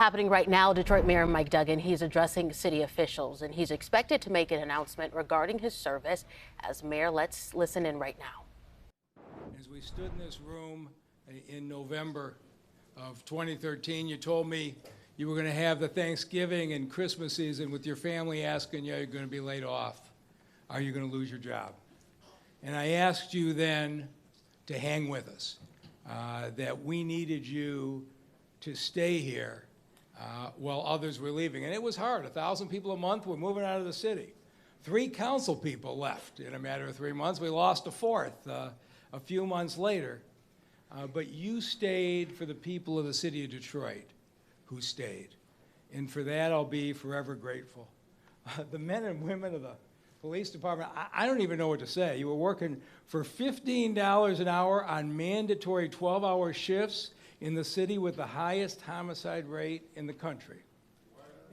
Happening right now, Detroit Mayor Mike Duggan, he's addressing city officials, and he's expected to make an announcement regarding his service as mayor. Let's listen in right now. As we stood in this room in November of 2013, you told me you were going to have the Thanksgiving and Christmas season with your family asking you, are you going to be laid off? Are you going to lose your job? And I asked you then to hang with us, that we needed you to stay here while others were leaving. And it was hard. 1,000 people a month were moving out of the city. 3 council people left in a matter of 3 months. We lost a 4th a few months later. But you stayed for the people of the city of Detroit who stayed. And for that, I'll be forever grateful. The men and women of the police department, I don't even know what to say. You were working for $15 an hour on mandatory 12-hour shifts in the city with the highest homicide rate in the country.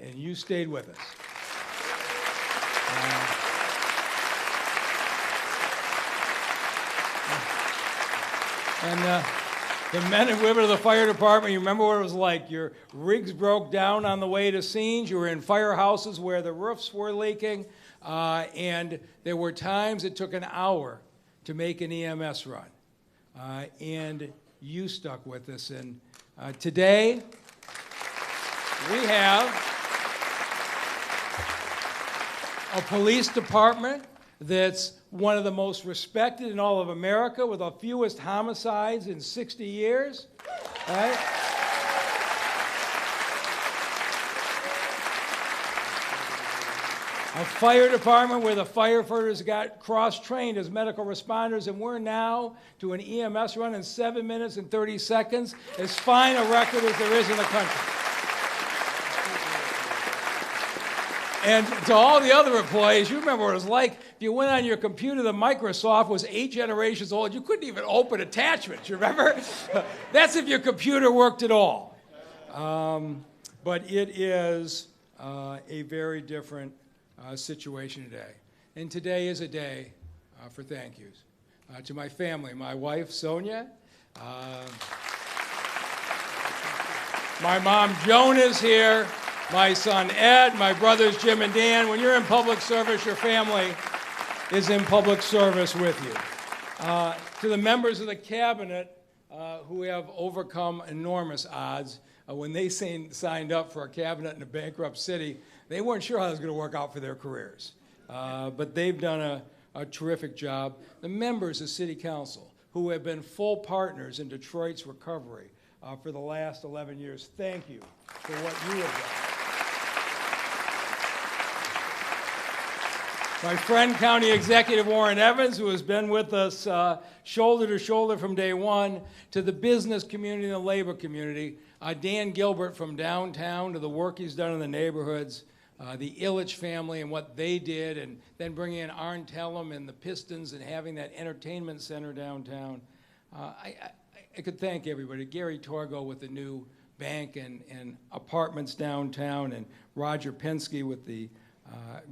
And you stayed with us. The men and women of the fire department, you remember what it was like. Your rigs broke down on the way to scenes. You were in firehouses where the roofs were leaking. And there were times it took an hour to make an EMS run. And you stuck with us. And today, we have a police department that's one of the most respected in all of America, with the fewest homicides in 60 years, right? A fire department where the firefighters got cross-trained as medical responders, and we're now to an EMS run in 7 minutes and 30 seconds, as fine a record as there is in the country. And to all the other employees, you remember what it was like. If you went on your computer, the Microsoft was 8 generations old. You couldn't even open attachments, you remember? That's if your computer worked at all. But it is a very different situation today. And today is a day for thank yous. To my family, my wife, Sonia. My mom, Joan, is here. My son, Ed, my brothers, Jim and Dan. When you're in public service, your family is in public service with you. To the members of the cabinet who have overcome enormous odds, when they signed up for a cabinet in a bankrupt city, they weren't sure how it was going to work out for their careers. But they've done a terrific job. The members of City Council who have been full partners in Detroit's recovery for the last 11 years, thank you for what you have done. My friend, County Executive Warren Evans, who has been with us shoulder to shoulder from day one, to the business community and the labor community. Dan Gilbert from downtown, to the work he's done in the neighborhoods, the Illich family and what they did, and then bringing in Arn Tellem and the Pistons and having that entertainment center downtown. I could thank everybody. Gary Torgo with the new bank and apartments downtown, and Roger Penske with the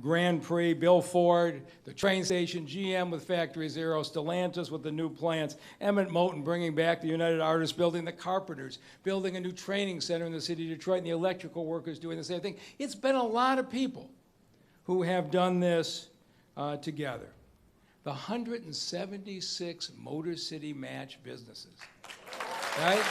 Grand Prix, Bill Ford, the train station, GM with Factory Zero, Stellantis with the new plants, Emmett Moten bringing back the United Artists Building, the Carpenters building a new training center in the city of Detroit, and the electrical workers doing the same thing. It's been a lot of people who have done this together. The 176 Motor City Match businesses, right?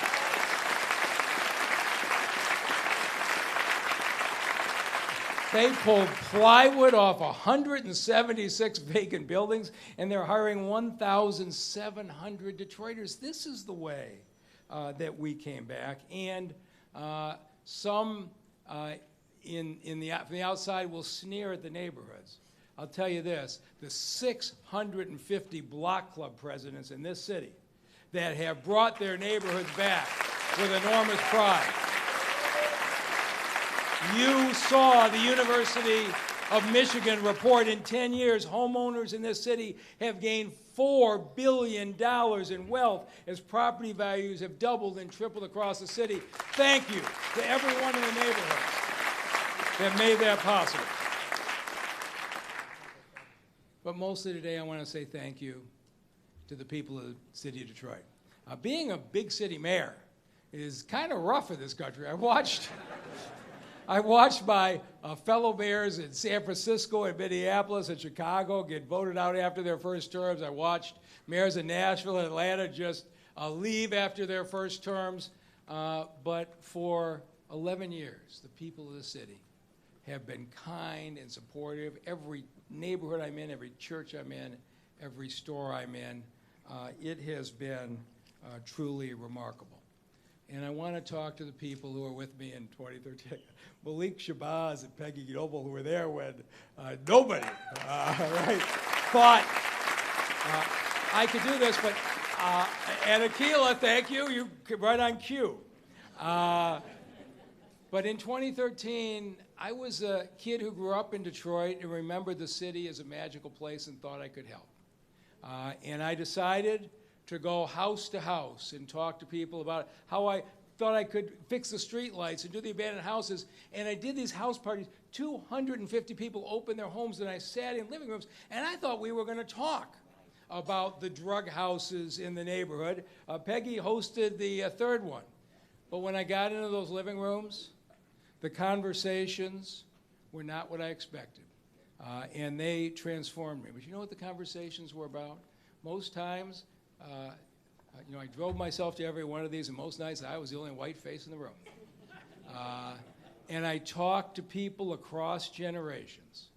They pulled plywood off 176 vacant buildings, and they're hiring 1,700 Detroiters. This is the way that we came back. And some from the outside will sneer at the neighborhoods. I'll tell you this, the 650 block club presidents in this city that have brought their neighborhoods back with enormous pride. You saw the University of Michigan report in 10 years, homeowners in this city have gained $4 billion in wealth as property values have doubled and tripled across the city. Thank you to everyone in the neighborhood that made that possible. But mostly today, I want to say thank you to the people of the city of Detroit. Being a big city mayor is kind of rough in this country. I watched I watched my fellow mayors in San Francisco and Minneapolis and Chicago get voted out after their first terms. I watched mayors in Nashville and Atlanta just leave after their first terms. But for 11 years, the people of the city have been kind and supportive. Every neighborhood I'm in, every church I'm in, every store I'm in, it has been truly remarkable. And I want to talk to the people who are with me in 2013. Malik Shabazz and Peggy Noble, who were there when nobody thought I could do this. But and Akila, thank you. You right on cue. But in 2013, I was a kid who grew up in Detroit and remembered the city as a magical place and thought I could help. And I decided to go house to house and talk to people about how I thought I could fix the street lights and do the abandoned houses. And I did these house parties. 250 people opened their homes, and I sat in living rooms, and I thought we were going to talk about the drug houses in the neighborhood. Peggy hosted the third one. But when I got into those living rooms, the conversations were not what I expected. And they transformed me. But you know what the conversations were about? Most times, I drove myself to every one of these, and most nights I was the only white face in the room. And I talked to people across generations,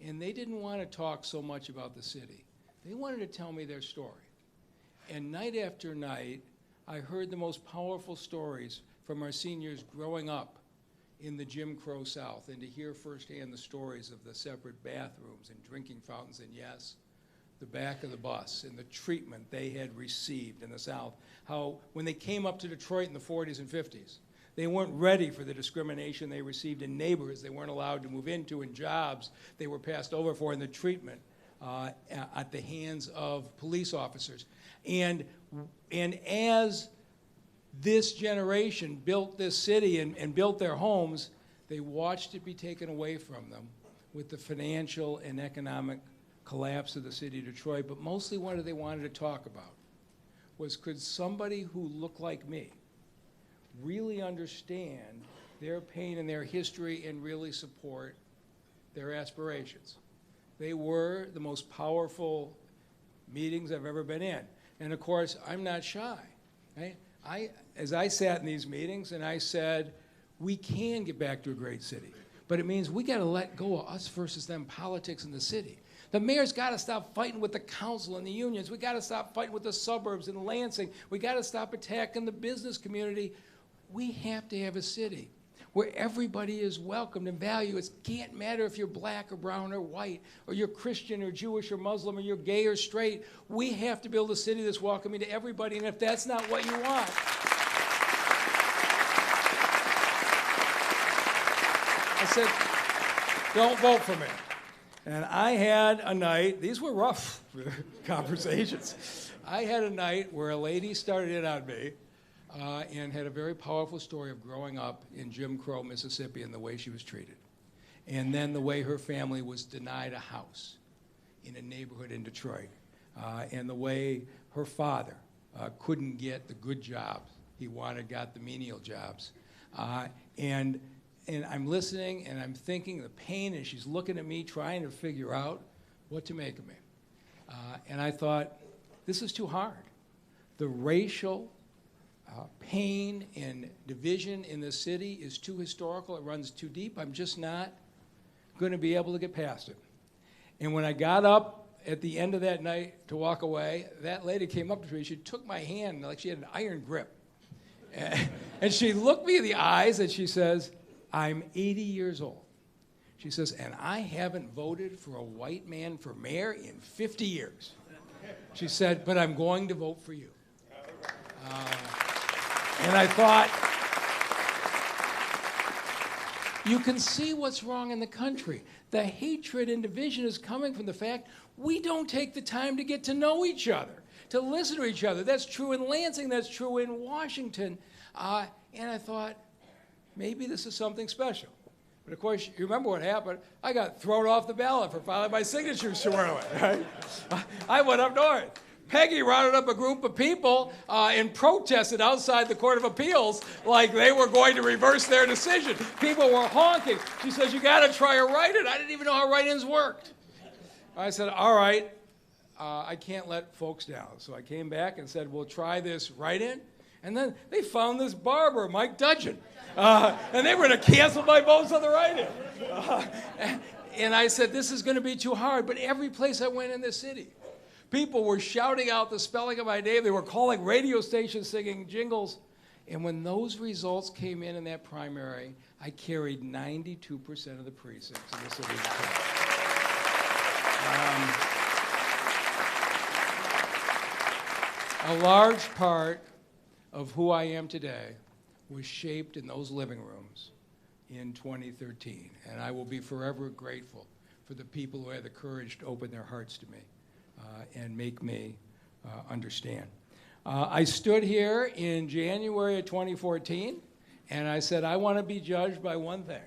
and they didn't want to talk so much about the city. They wanted to tell me their story. And night after night, I heard the most powerful stories from our seniors growing up in the Jim Crow South, and to hear firsthand the stories of the separate bathrooms and drinking fountains, and yes, the back of the bus and the treatment they had received in the South. How when they came up to Detroit in the 40s and 50s, they weren't ready for the discrimination they received in neighborhoods they weren't allowed to move into, and jobs they were passed over for, and the treatment at the hands of police officers. And as this generation built this city and built their homes, they watched it be taken away from them with the financial and economic collapse of the city of Detroit. But mostly what they wanted to talk about was, could somebody who looked like me really understand their pain and their history and really support their aspirations? They were the most powerful meetings I've ever been in. And of course, I'm not shy. Right? As I sat in these meetings and I said, we can get back to a great city, but it means we got to let go of us versus them politics in the city. The mayor's got to stop fighting with the council and the unions. We got to stop fighting with the suburbs and Lansing. We got to stop attacking the business community. We have to have a city where everybody is welcomed and valued. It can't matter if you're black or brown or white, or you're Christian or Jewish or Muslim, or you're gay or straight. We have to build a city that's welcoming to everybody, and if that's not what you want, I said, don't vote for me. And I had a night, these were rough conversations. I had a night where a lady started in on me and had a very powerful story of growing up in Jim Crow, Mississippi, and the way she was treated. And then the way her family was denied a house in a neighborhood in Detroit. And the way her father couldn't get the good jobs he wanted, got the menial jobs. And I'm listening, and I'm thinking the pain, and she's looking at me trying to figure out what to make of me. And I thought, this is too hard. The racial pain and division in the city is too historical. It runs too deep. I'm just not going to be able to get past it. And when I got up at the end of that night to walk away, that lady came up to me. She took my hand like she had an iron grip. And she looked me in the eyes, and she says, I'm 80 years old. She says, and I haven't voted for a white man for mayor in 50 years. She said, but I'm going to vote for you. And I thought, you can see what's wrong in the country. The hatred and division is coming from the fact we don't take the time to get to know each other, to listen to each other. That's true in Lansing, that's true in Washington. And I thought, maybe this is something special. But of course, you remember what happened. I got thrown off the ballot for filing my signatures too early. Right? I went up north. Peggy rounded up a group of people and protested outside the Court of Appeals like they were going to reverse their decision. People were honking. She says, you got to try a write-in. I didn't even know how write-ins worked. I said, all right, I can't let folks down. So I came back and said, we'll try this write-in. And then they found this barber, Mike Duggan. And they were going to cancel my votes on the write-in. And I said, this is going to be too hard. But every place I went in this city, people were shouting out the spelling of my name. They were calling radio stations, singing jingles. And when those results came in that primary, I carried 92% of the precincts in the city of Detroit. A large part of who I am today was shaped in those living rooms in 2013. And I will be forever grateful for the people who had the courage to open their hearts to me and make me understand. I stood here in January of 2014, and I said, I want to be judged by one thing.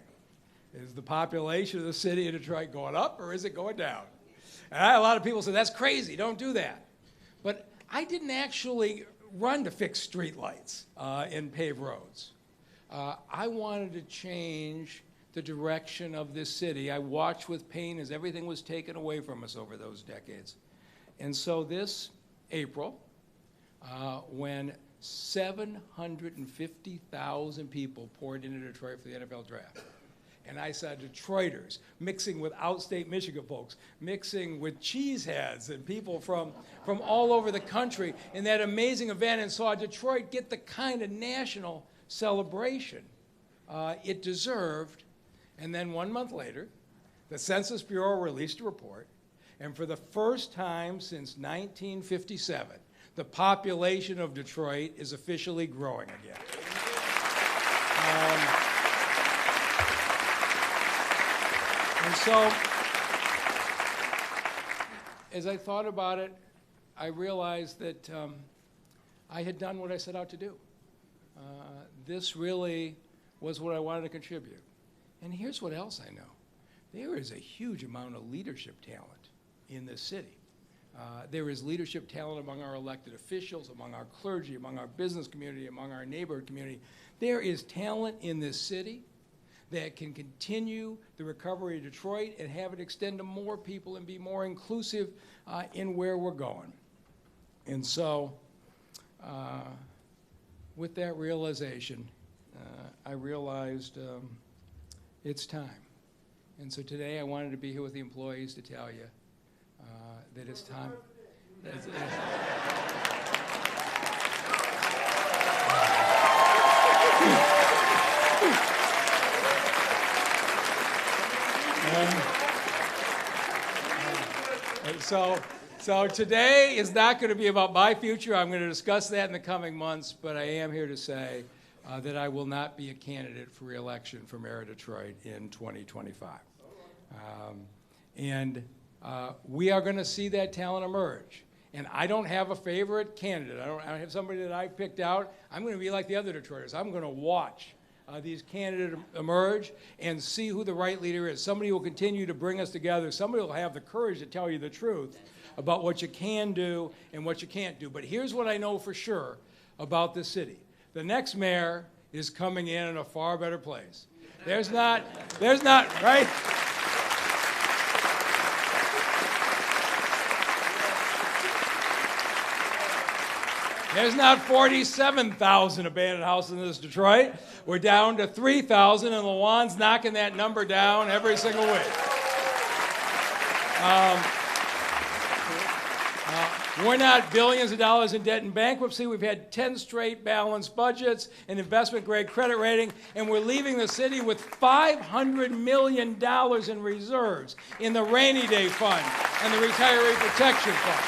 Is the population of the city of Detroit going up, or is it going down? And I had a lot of people say, that's crazy, don't do that. But I didn't actually run to fix streetlights and pave roads. I wanted to change the direction of this city. I watched with pain as everything was taken away from us over those decades. And so this April, when 750,000 people poured into Detroit for the NFL draft, and I saw Detroiters mixing with outstate Michigan folks, mixing with cheeseheads and people from all over the country in that amazing event, and saw Detroit get the kind of national celebration it deserved. And then 1 month later, the Census Bureau released a report, and for the first time since 1957, the population of Detroit is officially growing again. And so, as I thought about it, I realized that I had done what I set out to do. This really was what I wanted to contribute. And here's what else I know. There is a huge amount of leadership talent in this city. There is leadership talent among our elected officials, among our clergy, among our business community, among our neighborhood community. There is talent in this city that can continue the recovery of Detroit and have it extend to more people and be more inclusive in where we're going. And so, with that realization, I realized it's time. And so today I wanted to be here with the employees to tell you that it's time. So today is not going to be about my future. I'm going to discuss that in the coming months, but I am here to say that I will not be a candidate for re-election for mayor of Detroit in 2025. We are going to see that talent emerge. And I don't have a favorite candidate. I don't have somebody that I picked out. I'm going to be like the other Detroiters. I'm going to watch these candidates emerge and see who the right leader is. Somebody will continue to bring us together. Somebody will have the courage to tell you the truth about what you can do and what you can't do. But here's what I know for sure about this city. The next mayor is coming in a far better place. There's not, right? There's not 47,000 abandoned houses in this Detroit. We're down to 3,000, and LaJuan's knocking that number down every single week. We're not billions of dollars in debt and bankruptcy. We've had 10 straight balanced budgets, an investment-grade credit rating, and we're leaving the city with $500 million in reserves in the rainy day fund and the retiree protection fund.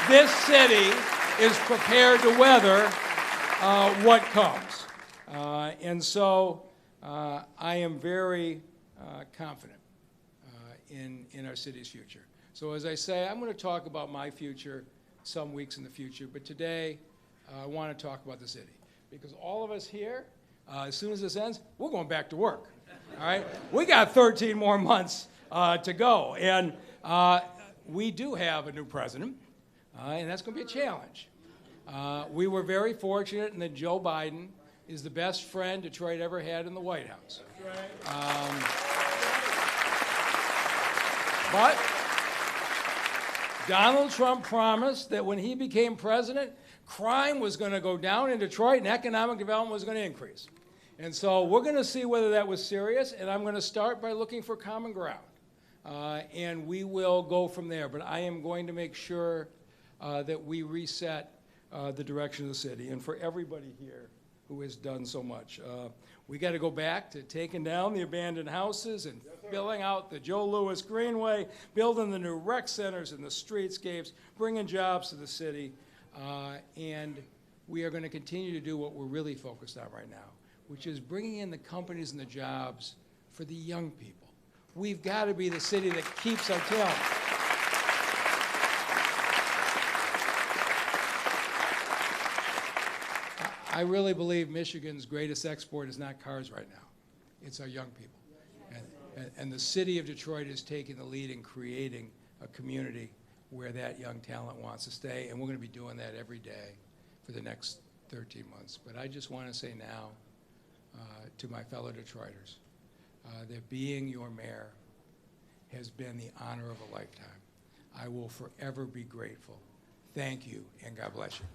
This city is prepared to weather what comes. And so I am very confident in our city's future. So as I say, I'm going to talk about my future some weeks in the future, but today I want to talk about the city. Because all of us here, as soon as this ends, we're going back to work. All right? We got 13 more months to go. And we do have a new president. and that's going to be a challenge. We were very fortunate in that Joe Biden is the best friend Detroit ever had in the White House. But Donald Trump promised that when he became president, crime was going to go down in Detroit and economic development was going to increase. And so we're going to see whether that was serious, and I'm going to start by looking for common ground. And we will go from there. But I am going to make sure that we reset the direction of the city. And for everybody here who has done so much, we got to go back to taking down the abandoned houses and filling out the Joe Louis Greenway, building the new rec centers and the streetscapes, bringing jobs to the city. And we are going to continue to do what we're really focused on right now, which is bringing in the companies and the jobs for the young people. We've got to be the city that keeps our talent. I really believe Michigan's greatest export is not cars right now. It's our young people. And the city of Detroit is taking the lead in creating a community where that young talent wants to stay, and we're going to be doing that every day for the next 13 months. But I just want to say now to my fellow Detroiters that being your mayor has been the honor of a lifetime. I will forever be grateful. Thank you, and God bless you.